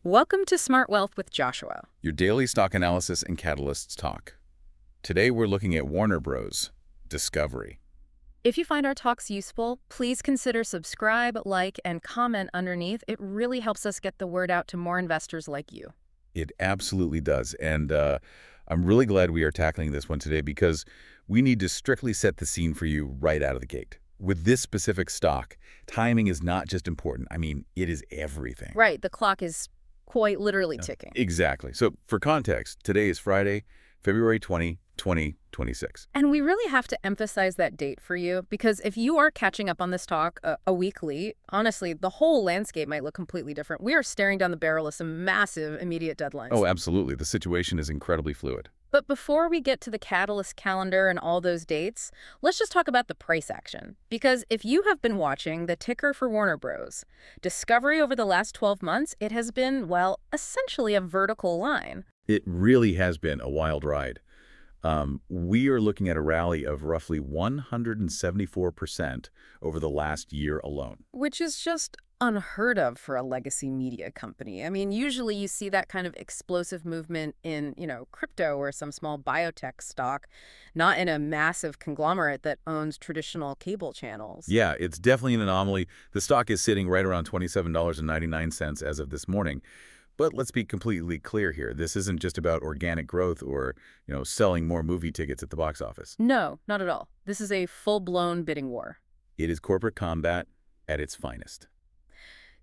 Welcome to Smart Wealth with Joshua. Your daily stock analysis and catalysts talk. Today we're looking at Warner Bros. Discovery. If you find our talks useful, please consider subscribe, like, and comment underneath. It really helps us get the word out to more investors like you. It absolutely does, and I'm really glad we are tackling this one today because we need to strictly set the scene for you right out of the gate. With this specific stock, timing is not just important. I mean, it is everything. Right, the clock is quite literally ticking. Exactly. So for context, today is Friday, February 20, 2026. And we really have to emphasize that date for you because if you are catching up on this talk a weekly, honestly, the whole landscape might look completely different. We are staring down the barrel of some massive immediate deadlines. Oh, absolutely. The situation is incredibly fluid. But before we get to the catalyst calendar and all those dates, let's just talk about the price action. Because if you have been watching the ticker for Warner Bros. Discovery over the last 12 months, it has been, well, essentially a vertical line. It really has been a wild ride. We are looking at a rally of roughly 174% over the last year alone. Which is just unheard of for a legacy media company. I mean, usually you see that kind of explosive movement in, crypto or some small biotech stock, not in a massive conglomerate that owns traditional cable channels. Yeah, it's definitely an anomaly. The stock is sitting right around $27.99 as of this morning. But let's be completely clear here. This isn't just about organic growth or, selling more movie tickets at the box office. No, not at all. This is a full-blown bidding war. It is corporate combat at its finest.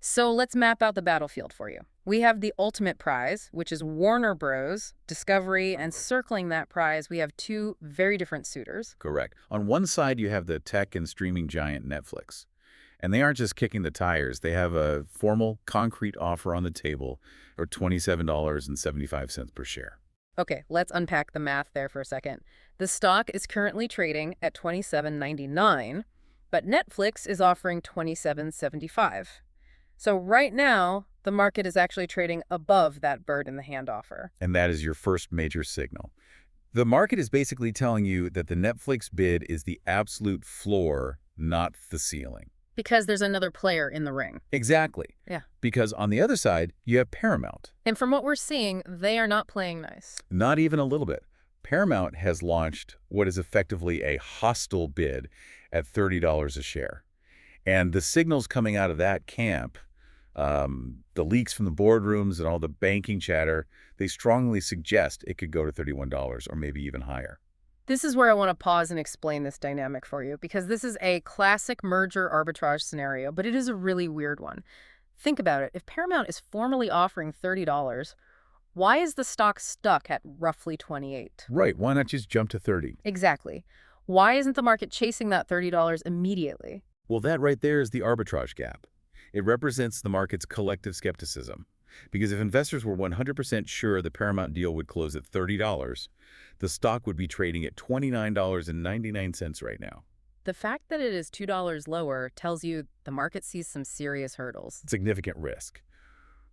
So let's map out the battlefield for you. We have the ultimate prize, which is Warner Bros., Discovery, and circling that prize, we have two very different suitors. Correct. On one side, you have the tech and streaming giant Netflix. And they aren't just kicking the tires. They have a formal, concrete offer on the table for $27.75 per share. Okay, let's unpack the math there for a second. The stock is currently trading at $27.99, but Netflix is offering $27.75. So right now, the market is actually trading above that bird in the hand offer. And that is your first major signal. The market is basically telling you that the Netflix bid is the absolute floor, not the ceiling. Because there's another player in the ring. Exactly. Yeah. Because on the other side, you have Paramount. And from what we're seeing, they are not playing nice. Not even a little bit. Paramount has launched what is effectively a hostile bid at $30 a share. And the signals coming out of that camp, the leaks from the boardrooms and all the banking chatter, they strongly suggest it could go to $31 or maybe even higher. This is where I want to pause and explain this dynamic for you, because this is a classic merger arbitrage scenario, but it is a really weird one. Think about it. If Paramount is formally offering $30, why is the stock stuck at roughly $28? Right. Why not just jump to 30? Exactly. Why isn't the market chasing that $30 immediately? Well, that right there is the arbitrage gap. It represents the market's collective skepticism. Because if investors were 100% sure the Paramount deal would close at $30, the stock would be trading at $29.99 right now. The fact that it is $2 lower tells you the market sees some serious hurdles. Significant risk.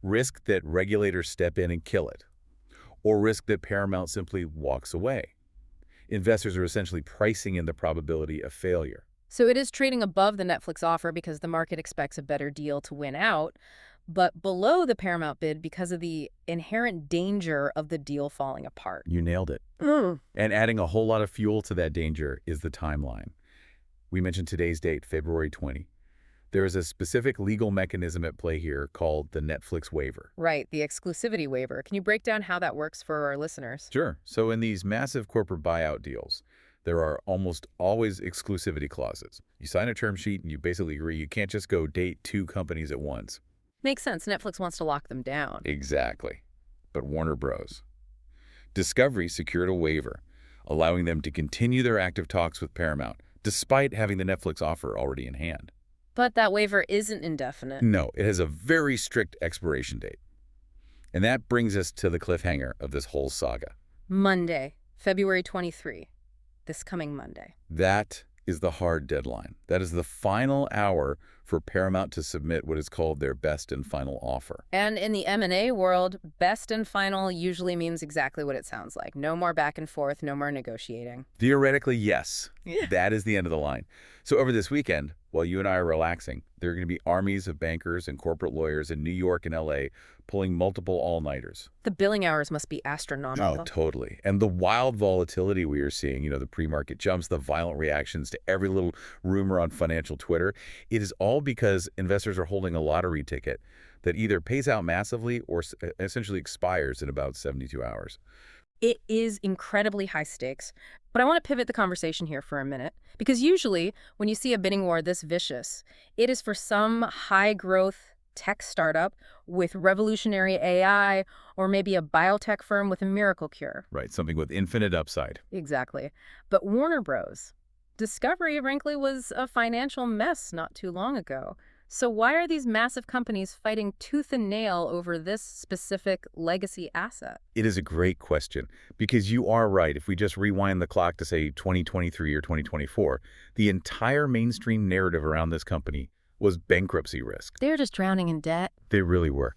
Risk that regulators step in and kill it. Or risk that Paramount simply walks away. Investors are essentially pricing in the probability of failure. So it is trading above the Netflix offer because the market expects a better deal to win out, but below the Paramount bid because of the inherent danger of the deal falling apart. You nailed it. And adding a whole lot of fuel to that danger is the timeline. We mentioned today's date, February 20. There is a specific legal mechanism at play here called the Netflix waiver. Right, the exclusivity waiver. Can you break down how that works for our listeners? Sure. So in these massive corporate buyout deals, there are almost always exclusivity clauses. You sign a term sheet and you basically agree you can't just go date two companies at once. Makes sense. Netflix wants to lock them down. Exactly. But Warner Bros. Discovery secured a waiver, allowing them to continue their active talks with Paramount, despite having the Netflix offer already in hand. But that waiver isn't indefinite. No, it has a very strict expiration date. And that brings us to the cliffhanger of this whole saga. Monday, February 23. This coming Monday. That is the hard deadline. That is the final hour for Paramount to submit what is called their best and final offer. And in the M&A world, best and final usually means exactly what it sounds like. No more back and forth, no more negotiating. Theoretically, yes. Yeah. That is the end of the line. So over this weekend, while you and I are relaxing, there are going to be armies of bankers and corporate lawyers in New York and LA pulling multiple all-nighters. The billing hours must be Oh, astronomical. totally. And the wild volatility we are seeing, the pre-market jumps, the violent reactions to every little rumor on financial Twitter, it is all because investors are holding a lottery ticket that either pays out massively or essentially expires in about 72 hours. It is incredibly high stakes, but I want to pivot the conversation here for a minute, because usually when you see a bidding war this vicious, it is for some high-growth tech startup with revolutionary AI or maybe a biotech firm with a miracle cure. Right, something with infinite upside. Exactly. But Warner Bros. Discovery, frankly, was a financial mess not too long ago. So why are these massive companies fighting tooth and nail over this specific legacy asset? It is a great question, because you are right. If we just rewind the clock to, say, 2023 or 2024, the entire mainstream narrative around this company was bankruptcy risk. They're just drowning in debt. They really were.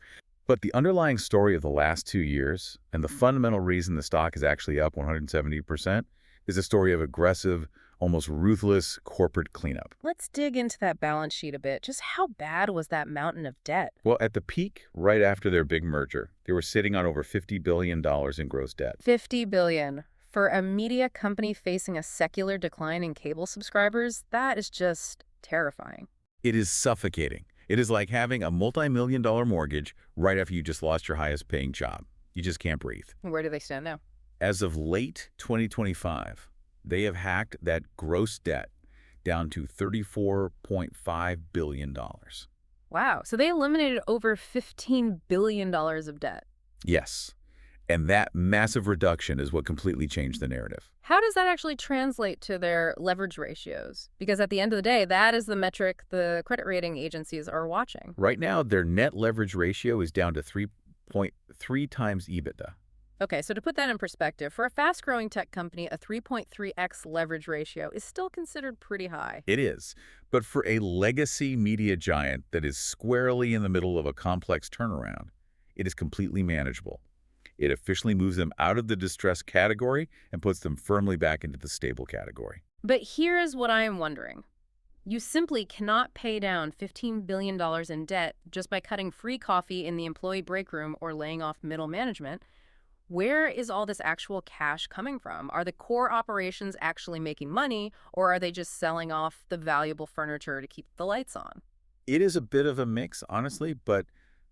But the underlying story of the last 2 years, and the fundamental reason the stock is actually up 170%, is a story of aggressive, almost ruthless corporate cleanup. Let's dig into that balance sheet a bit. Just how bad was that mountain of debt? Well, at the peak, right after their big merger, they were sitting on over $50 billion in gross debt. $50 billion. For a media company facing a secular decline in cable subscribers, that is just terrifying. It is suffocating. It is like having a multi-million-dollar mortgage right after you just lost your highest-paying job. You just can't breathe. Where do they stand now? As of late 2025, they have hacked that gross debt down to $34.5 billion. Wow. So they eliminated over $15 billion of debt. Yes. And that massive reduction is what completely changed the narrative. How does that actually translate to their leverage ratios? Because at the end of the day, that is the metric the credit rating agencies are watching. Right now, their net leverage ratio is down to 3.3 times EBITDA. Okay, so to put that in perspective, for a fast-growing tech company, a 3.3x leverage ratio is still considered pretty high. It is. But for a legacy media giant that is squarely in the middle of a complex turnaround, it is completely manageable. It officially moves them out of the distressed category and puts them firmly back into the stable category. But here is what I am wondering. You simply cannot pay down $15 billion in debt just by cutting free coffee in the employee break room or laying off middle management. Where is all this actual cash coming from? Are the core operations actually making money, or are they just selling off the valuable furniture to keep the lights on? It is a bit of a mix, honestly, but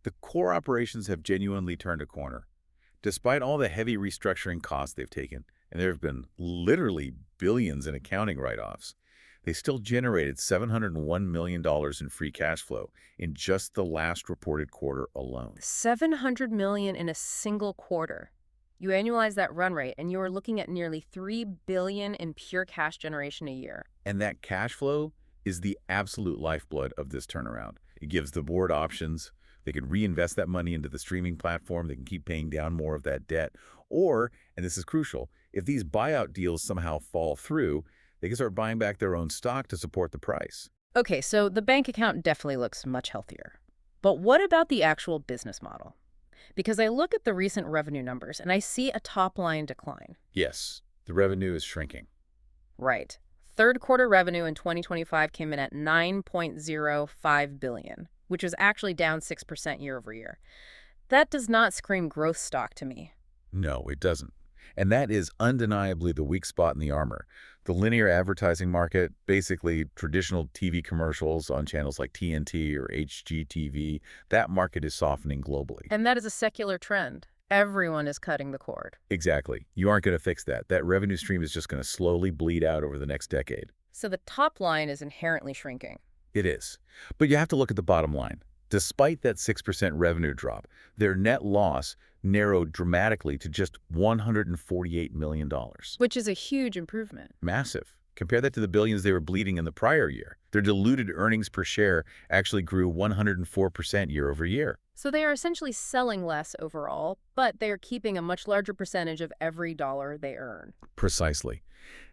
the core operations have genuinely turned a corner. Despite all the heavy restructuring costs they've taken, and there have been literally billions in accounting write-offs, they still generated $701 million in free cash flow in just the last reported quarter alone. $700 million in a single quarter. You annualize that run rate, and you are looking at nearly $3 billion in pure cash generation a year. And that cash flow is the absolute lifeblood of this turnaround. It gives the board options. They can reinvest that money into the streaming platform. They can keep paying down more of that debt. Or, and this is crucial, if these buyout deals somehow fall through, they can start buying back their own stock to support the price. Okay, so the bank account definitely looks much healthier. But what about the actual business model? Because I look at the recent revenue numbers and I see a top-line decline. Yes, the revenue is shrinking. Right. Third quarter revenue in 2025 came in at $9.05 billion, which was actually down 6% year over year. That does not scream growth stock to me. No, it doesn't. And that is undeniably the weak spot in the armor. The linear advertising market, basically traditional TV commercials on channels like TNT or HGTV, that market is softening globally. And that is a secular trend. Everyone is cutting the cord. Exactly. You aren't going to fix that. That revenue stream is just going to slowly bleed out over the next decade. So the top line is inherently shrinking. It is. But you have to look at the bottom line. Despite that 6% revenue drop, their net loss narrowed dramatically to just $148 million. Which is a huge improvement. Massive. Compare that to the billions they were bleeding in the prior year. Their diluted earnings per share actually grew 104% year over year. So they are essentially selling less overall, but they are keeping a much larger percentage of every dollar they earn. Precisely.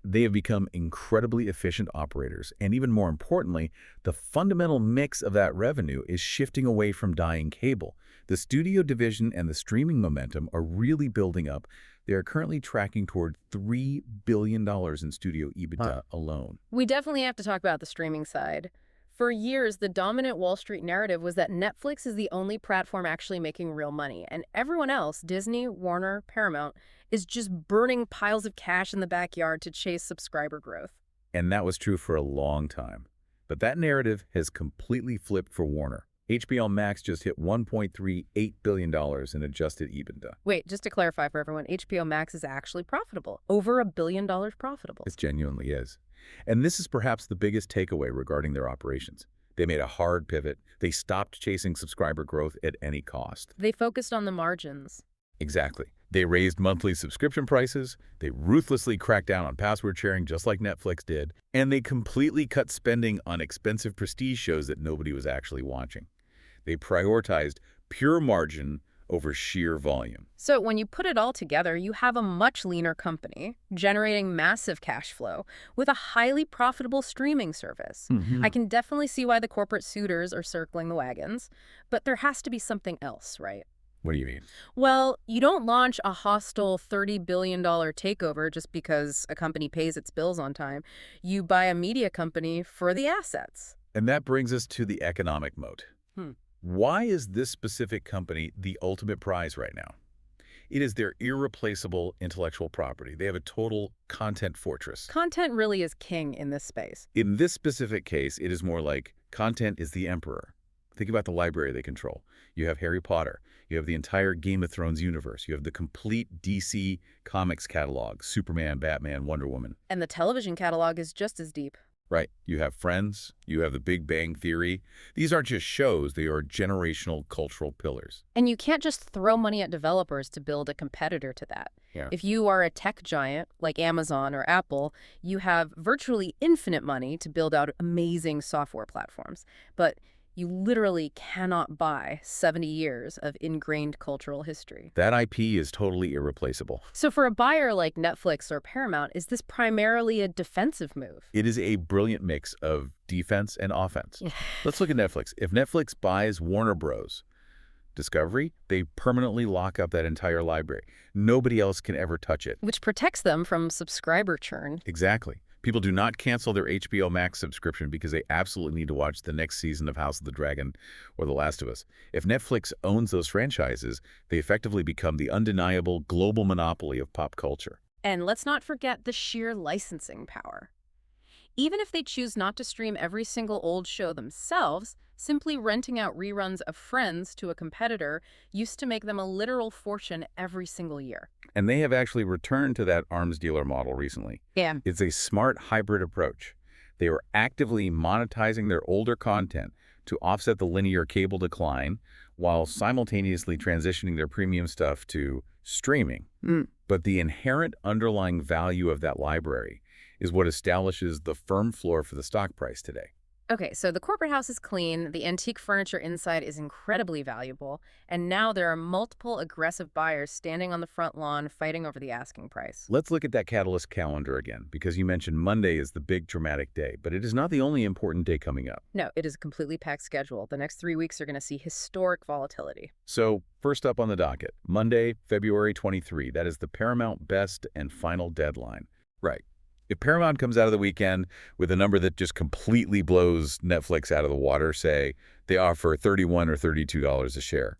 They have become incredibly efficient operators, and even more importantly, the fundamental mix of that revenue is shifting away from dying cable. The studio division and the streaming momentum are really building up. They are currently tracking toward $3 billion in studio EBITDA alone. We definitely have to talk about the streaming side. For years, the dominant Wall Street narrative was that Netflix is the only platform actually making real money, and everyone else, Disney, Warner, Paramount, is just burning piles of cash in the backyard to chase subscriber growth. And that was true for a long time. But that narrative has completely flipped for Warner. HBO Max just hit $1.38 billion in adjusted EBITDA. Wait, just to clarify for everyone, HBO Max is actually profitable. Over $1 billion profitable. It genuinely is. And this is perhaps the biggest takeaway regarding their operations. They made a hard pivot. They stopped chasing subscriber growth at any cost. They focused on the margins. Exactly. They raised monthly subscription prices, they ruthlessly cracked down on password sharing just like Netflix did, and they completely cut spending on expensive prestige shows that nobody was actually watching. They prioritized pure margin over sheer volume. So when you put it all together, you have a much leaner company generating massive cash flow with a highly profitable streaming service. I can definitely see why the corporate suitors are circling the wagons, but there has to be something else, right? What do you mean? Well, you don't launch a hostile $30 billion takeover just because a company pays its bills on time. You buy a media company for the assets. And that brings us to the economic moat. Why is this specific company the ultimate prize right now? It is their irreplaceable intellectual property. They have a total content fortress. Content really is king in this space. In this specific case, it is more like content is the emperor. Think about the library they control. You have Harry Potter. You have the entire Game of Thrones universe. You have the complete DC Comics catalog, Superman, Batman, Wonder Woman. And the television catalog is just as deep. Right. You have Friends. You have The Big Bang Theory. These aren't just shows. They are generational cultural pillars. And you can't just throw money at developers to build a competitor to that. Yeah. If you are a tech giant like Amazon or Apple, you have virtually infinite money to build out amazing software platforms. But you literally cannot buy 70 years of ingrained cultural history. That IP is totally irreplaceable. So for a buyer like Netflix or Paramount, is this primarily a defensive move? It is a brilliant mix of defense and offense. Let's look at Netflix. If Netflix buys Warner Bros. Discovery, they permanently lock up that entire library. Nobody else can ever touch it. Which protects them from subscriber churn. Exactly. People do not cancel their HBO Max subscription because they absolutely need to watch the next season of House of the Dragon or The Last of Us. If Netflix owns those franchises, they effectively become the undeniable global monopoly of pop culture. And let's not forget the sheer licensing power. Even if they choose not to stream every single old show themselves, simply renting out reruns of Friends to a competitor used to make them a literal fortune every single year. And they have actually returned to that arms dealer model recently. Yeah. It's a smart hybrid approach. They are actively monetizing their older content to offset the linear cable decline while simultaneously transitioning their premium stuff to streaming. But the inherent underlying value of that library is what establishes the firm floor for the stock price today. Okay, so the corporate house is clean, the antique furniture inside is incredibly valuable, and now there are multiple aggressive buyers standing on the front lawn fighting over the asking price. Let's look at that catalyst calendar again, because you mentioned Monday is the big dramatic day, but it is not the only important day coming up. No, it is a completely packed schedule. The next 3 weeks are going to see historic volatility. So, first up on the docket, Monday, February 23. That is the Paramount best and final deadline. Right. If Paramount comes out of the weekend with a number that just completely blows Netflix out of the water, say they offer $31 or $32 a share.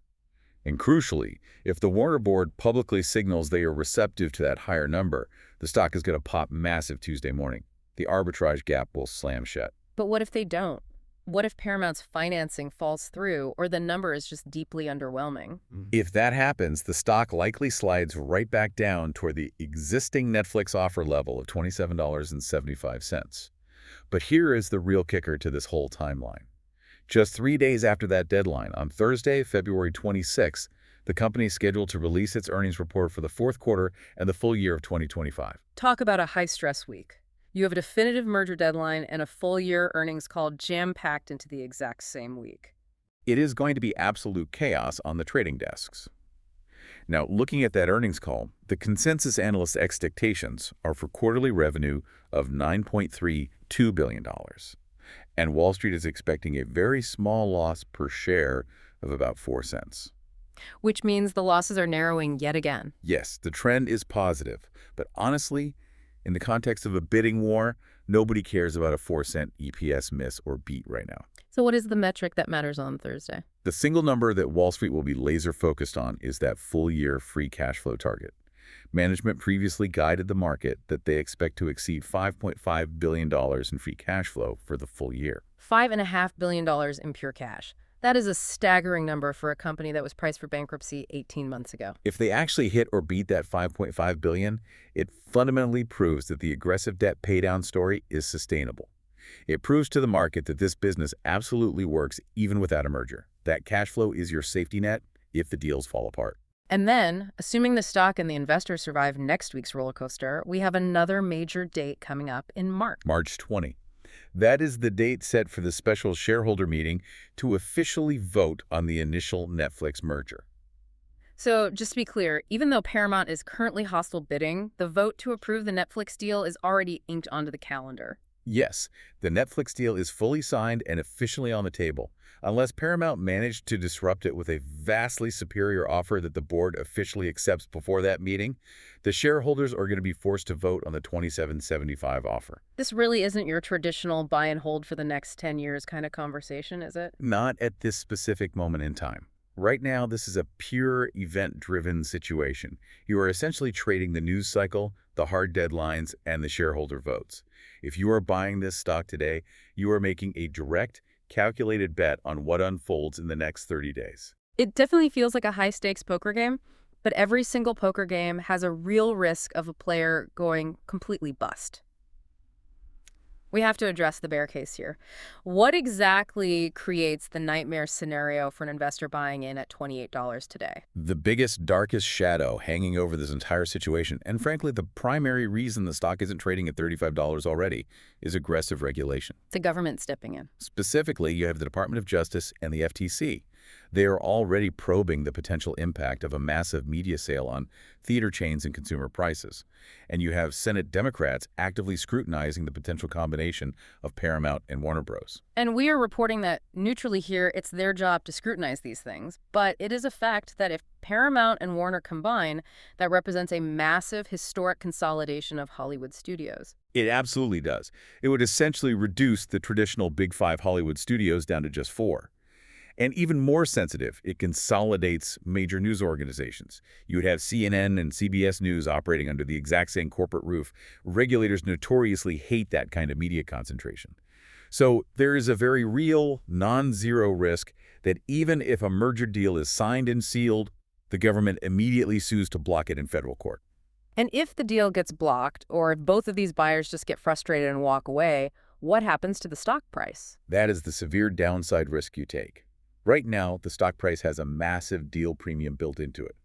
And crucially, if the Warner board publicly signals they are receptive to that higher number, the stock is going to pop massive Tuesday morning. The arbitrage gap will slam shut. But what if they don't? What if Paramount's financing falls through or the number is just deeply underwhelming? If that happens, the stock likely slides right back down toward the existing Netflix offer level of $27.75. But here is the real kicker to this whole timeline. Just 3 days after that deadline, on Thursday, February 26th, the company is scheduled to release its earnings report for the fourth quarter and the full year of 2025. Talk about a high-stress week. You have a definitive merger deadline and a full-year earnings call jam-packed into the exact same week. It is going to be absolute chaos on the trading desks. Now, looking at that earnings call, the consensus analyst expectations are for quarterly revenue of $9.32 billion. And Wall Street is expecting a very small loss per share of about 4 cents. Which means the losses are narrowing yet again. Yes, the trend is positive, but honestly, in the context of a bidding war, nobody cares about a 4-cent EPS miss or beat right now. So what is the metric that matters on Thursday? The single number that Wall Street will be laser focused on is that full-year free cash flow target. Management previously guided the market that they expect to exceed $5.5 billion in free cash flow for the full year. $5.5 billion in pure cash. That is a staggering number for a company that was priced for bankruptcy 18 months ago. If they actually hit or beat that $5.5 billion, it fundamentally proves that the aggressive debt paydown story is sustainable. It proves to the market that this business absolutely works even without a merger. That cash flow is your safety net if the deals fall apart. And then, assuming the stock and the investors survive next week's roller coaster, we have another major date coming up in March. March 20. That is the date set for the special shareholder meeting to officially vote on the initial Netflix merger. So, just to be clear, even though Paramount is currently hostile bidding, the vote to approve the Netflix deal is already inked onto the calendar. Yes, the Netflix deal is fully signed and officially on the table. Unless Paramount managed to disrupt it with a vastly superior offer that the board officially accepts before that meeting, the shareholders are going to be forced to vote on the $27.75 offer. This really isn't your traditional buy and hold for the next 10 years kind of conversation, is it? Not at this specific moment in time. Right now, this is a pure event-driven situation. You are essentially trading the news cycle, the hard deadlines, and the shareholder votes. If you are buying this stock today, you are making a direct, calculated bet on what unfolds in the next 30 days. It definitely feels like a high-stakes poker game, but every single poker game has a real risk of a player going completely bust. We have to address the bear case here. What exactly creates the nightmare scenario for an investor buying in at $28 today? The biggest, darkest shadow hanging over this entire situation, and frankly, the primary reason the stock isn't trading at $35 already, is aggressive regulation. The government stepping in. Specifically, you have the Department of Justice and the FTC. They are already probing the potential impact of a massive media sale on theater chains and consumer prices. And you have Senate Democrats actively scrutinizing the potential combination of Paramount and Warner Bros. And we are reporting that neutrally here, it's their job to scrutinize these things. But it is a fact that if Paramount and Warner combine, that represents a massive historic consolidation of Hollywood studios. It absolutely does. It would essentially reduce the traditional Big Five Hollywood studios down to just 4. And even more sensitive, it consolidates major news organizations. You would have CNN and CBS News operating under the exact same corporate roof. Regulators notoriously hate that kind of media concentration. So there is a very real, non-zero risk that even if a merger deal is signed and sealed, the government immediately sues to block it in federal court. And if the deal gets blocked, or if both of these buyers just get frustrated and walk away, what happens to the stock price? That is the severe downside risk you take. Right now, the stock price has a massive deal premium built into it.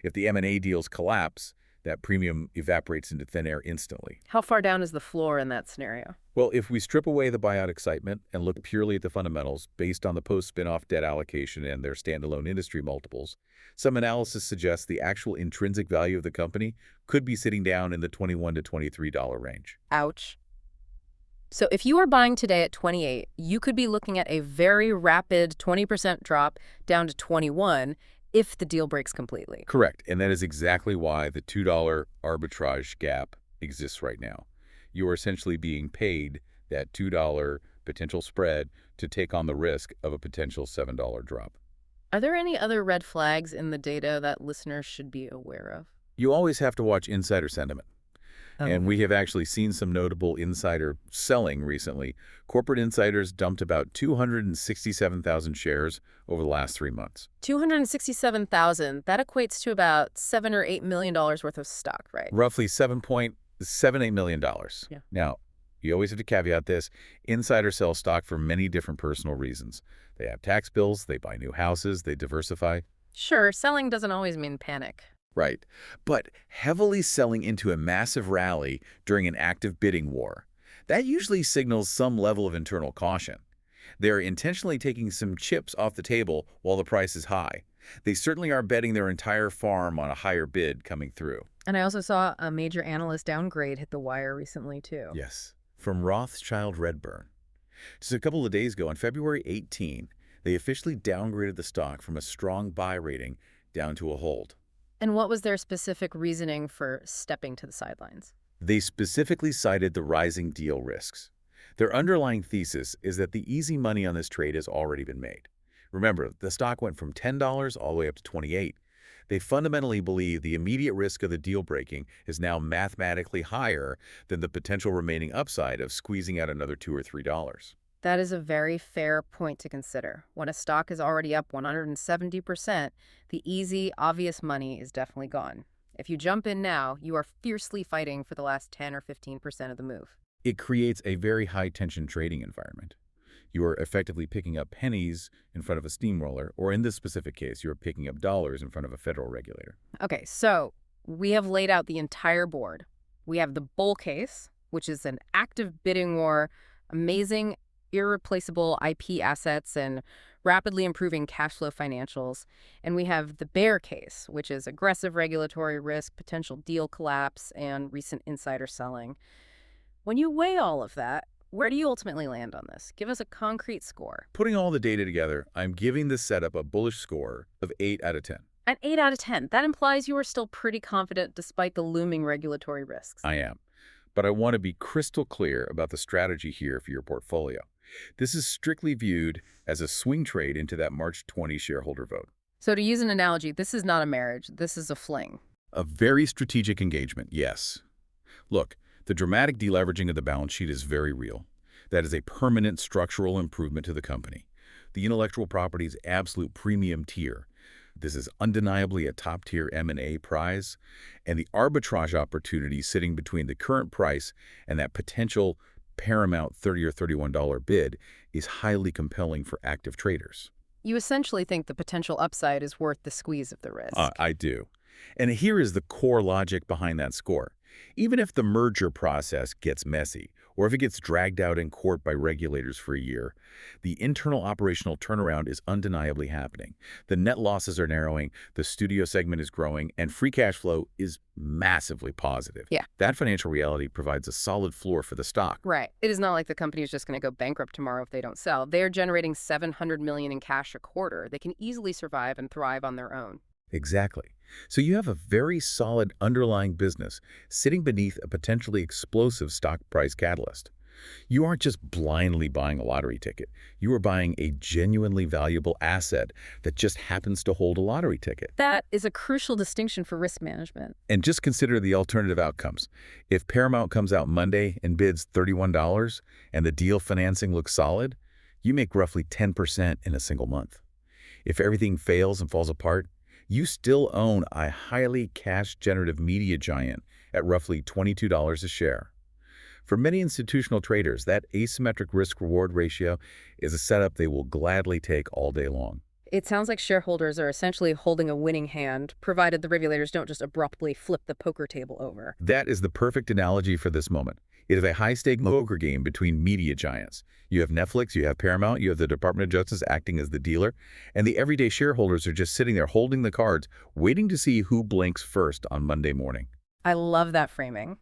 If the M&A deals collapse, that premium evaporates into thin air instantly. How far down is the floor in that scenario? Well, if we strip away the buyout excitement and look purely at the fundamentals based on the post-spinoff debt allocation and their standalone industry multiples, some analysis suggests the actual intrinsic value of the company could be sitting down in the $21 to $23 range. Ouch. So if you are buying today at 28, you could be looking at a very rapid 20% drop down to 21 if the deal breaks completely. Correct, and that is exactly why the $2 arbitrage gap exists right now. You are essentially being paid that $2 potential spread to take on the risk of a potential $7 drop. Are there any other red flags in the data that listeners should be aware of? You always have to watch insider sentiment. And we have actually seen some notable insider selling recently. Corporate insiders dumped about 267,000 shares over the last 3 months. 267,000, that equates to about $7 or $8 million worth of stock, right? Roughly $7.78 million. Yeah. Now, you always have to caveat this. Insiders sell stock for many different personal reasons. They have tax bills, they buy new houses, they diversify. Sure, selling doesn't always mean panic. Right. But heavily selling into a massive rally during an active bidding war, That usually signals some level of internal caution. They're intentionally taking some chips off the table while the price is high. They certainly are betting their entire farm on a higher bid coming through. And I also saw a major analyst downgrade hit the wire recently, too. Yes. From Rothschild Redburn. Just a couple of days ago, on February 18, they officially downgraded the stock from a strong buy rating down to a hold. And what was their specific reasoning for stepping to the sidelines? They specifically cited the rising deal risks. Their underlying thesis is that the easy money on this trade has already been made. Remember, the stock went from $10 all the way up to $28. They fundamentally believe the immediate risk of the deal breaking is now mathematically higher than the potential remaining upside of squeezing out another $2 or $3. That is a very fair point to consider. When a stock is already up 170%, the easy, obvious money is definitely gone. If you jump in now, you are fiercely fighting for the last 10 or 15% of the move. It creates a very high-tension trading environment. You are effectively picking up pennies in front of a steamroller, or in this specific case, you're picking up dollars in front of a federal regulator. Okay, so we have laid out the entire board. We have the bull case, which is an active bidding war, amazing, irreplaceable IP assets, and rapidly improving cash flow financials. And we have the bear case, which is aggressive regulatory risk, potential deal collapse, and recent insider selling. When you weigh all of that, where do you ultimately land on this? Give us a concrete score. Putting all the data together, I'm giving this setup a bullish score of 8 out of 10. An 8 out of 10. That implies you are still pretty confident despite the looming regulatory risks. I am. But I want to be crystal clear about the strategy here for your portfolio. This is strictly viewed as a swing trade into that March 20 shareholder vote. So to use an analogy, this is not a marriage. This is a fling. A very strategic engagement, yes. Look, the dramatic deleveraging of the balance sheet is very real. That is a permanent structural improvement to the company. The intellectual property's absolute premium tier. This is undeniably a top-tier M&A prize, and the arbitrage opportunity sitting between the current price and that potential paramount $30 or $31 bid is highly compelling for active traders. You essentially think the potential upside is worth the squeeze of the risk. I do. And here is the core logic behind that score. Even if the merger process gets messy, or if it gets dragged out in court by regulators for a year, the internal operational turnaround is undeniably happening. The net losses are narrowing, the studio segment is growing, and free cash flow is massively positive. Yeah. That financial reality provides a solid floor for the stock. Right. It is not like the company is just going to go bankrupt tomorrow if they don't sell. They are generating $700 million in cash a quarter. They can easily survive and thrive on their own. Exactly. So you have a very solid underlying business sitting beneath a potentially explosive stock price catalyst. You aren't just blindly buying a lottery ticket. You are buying a genuinely valuable asset that just happens to hold a lottery ticket. That is a crucial distinction for risk management. And just consider the alternative outcomes. If Paramount comes out Monday and bids $31 and the deal financing looks solid, you make roughly 10% in a single month. If everything fails and falls apart, you still own a highly cash-generative media giant at roughly $22 a share. For many institutional traders, that asymmetric risk-reward ratio is a setup they will gladly take all day long. It sounds like shareholders are essentially holding a winning hand, provided the regulators don't just abruptly flip the poker table over. That is the perfect analogy for this moment. It is a high-stake poker game between media giants. You have Netflix, you have Paramount, you have the Department of Justice acting as the dealer, and the everyday shareholders are just sitting there holding the cards, waiting to see who blinks first on Monday morning. I love that framing.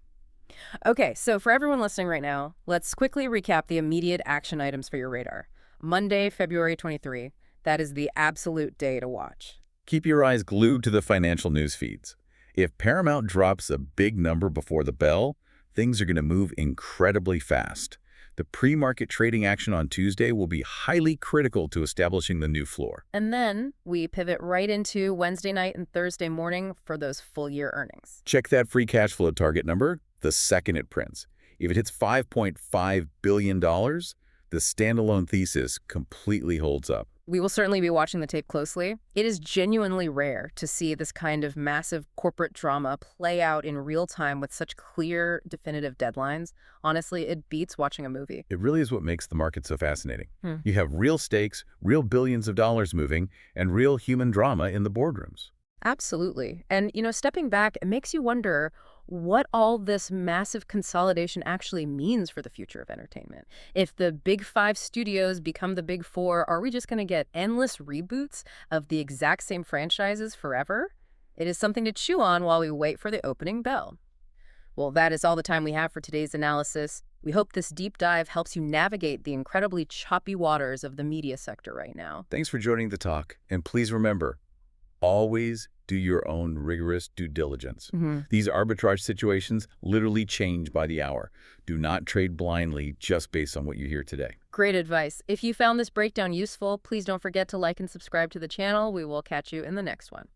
Okay, so for everyone listening right now, let's quickly recap the immediate action items for your radar. Monday, February 23. That is the absolute day to watch. Keep your eyes glued to the financial news feeds. If Paramount drops a big number before the bell, things are going to move incredibly fast. The pre-market trading action on Tuesday will be highly critical to establishing the new floor. And then we pivot right into Wednesday night and Thursday morning for those full-year earnings. Check that free cash flow target number the second it prints. If it hits $5.5 billion, the standalone thesis completely holds up. We will certainly be watching the tape closely. It is genuinely rare to see this kind of massive corporate drama play out in real time with such clear, definitive deadlines. Honestly, it beats watching a movie. It really is what makes the market so fascinating. You have real stakes, real billions of dollars moving, and real human drama in the boardrooms. Absolutely. And, stepping back, it makes you wonder, what all this massive consolidation actually means for the future of entertainment. If the big five studios become the big four, are we just going to get endless reboots of the exact same franchises forever? It is something to chew on while we wait for the opening bell. Well, that is all the time we have for today's analysis. We hope this deep dive helps you navigate the incredibly choppy waters of the media sector right now. Thanks for joining the talk, and please remember, always do your own rigorous due diligence. These arbitrage situations literally change by the hour. Do not trade blindly just based on what you hear today. Great advice. If you found this breakdown useful, please don't forget to like and subscribe to the channel. We will catch you in the next one.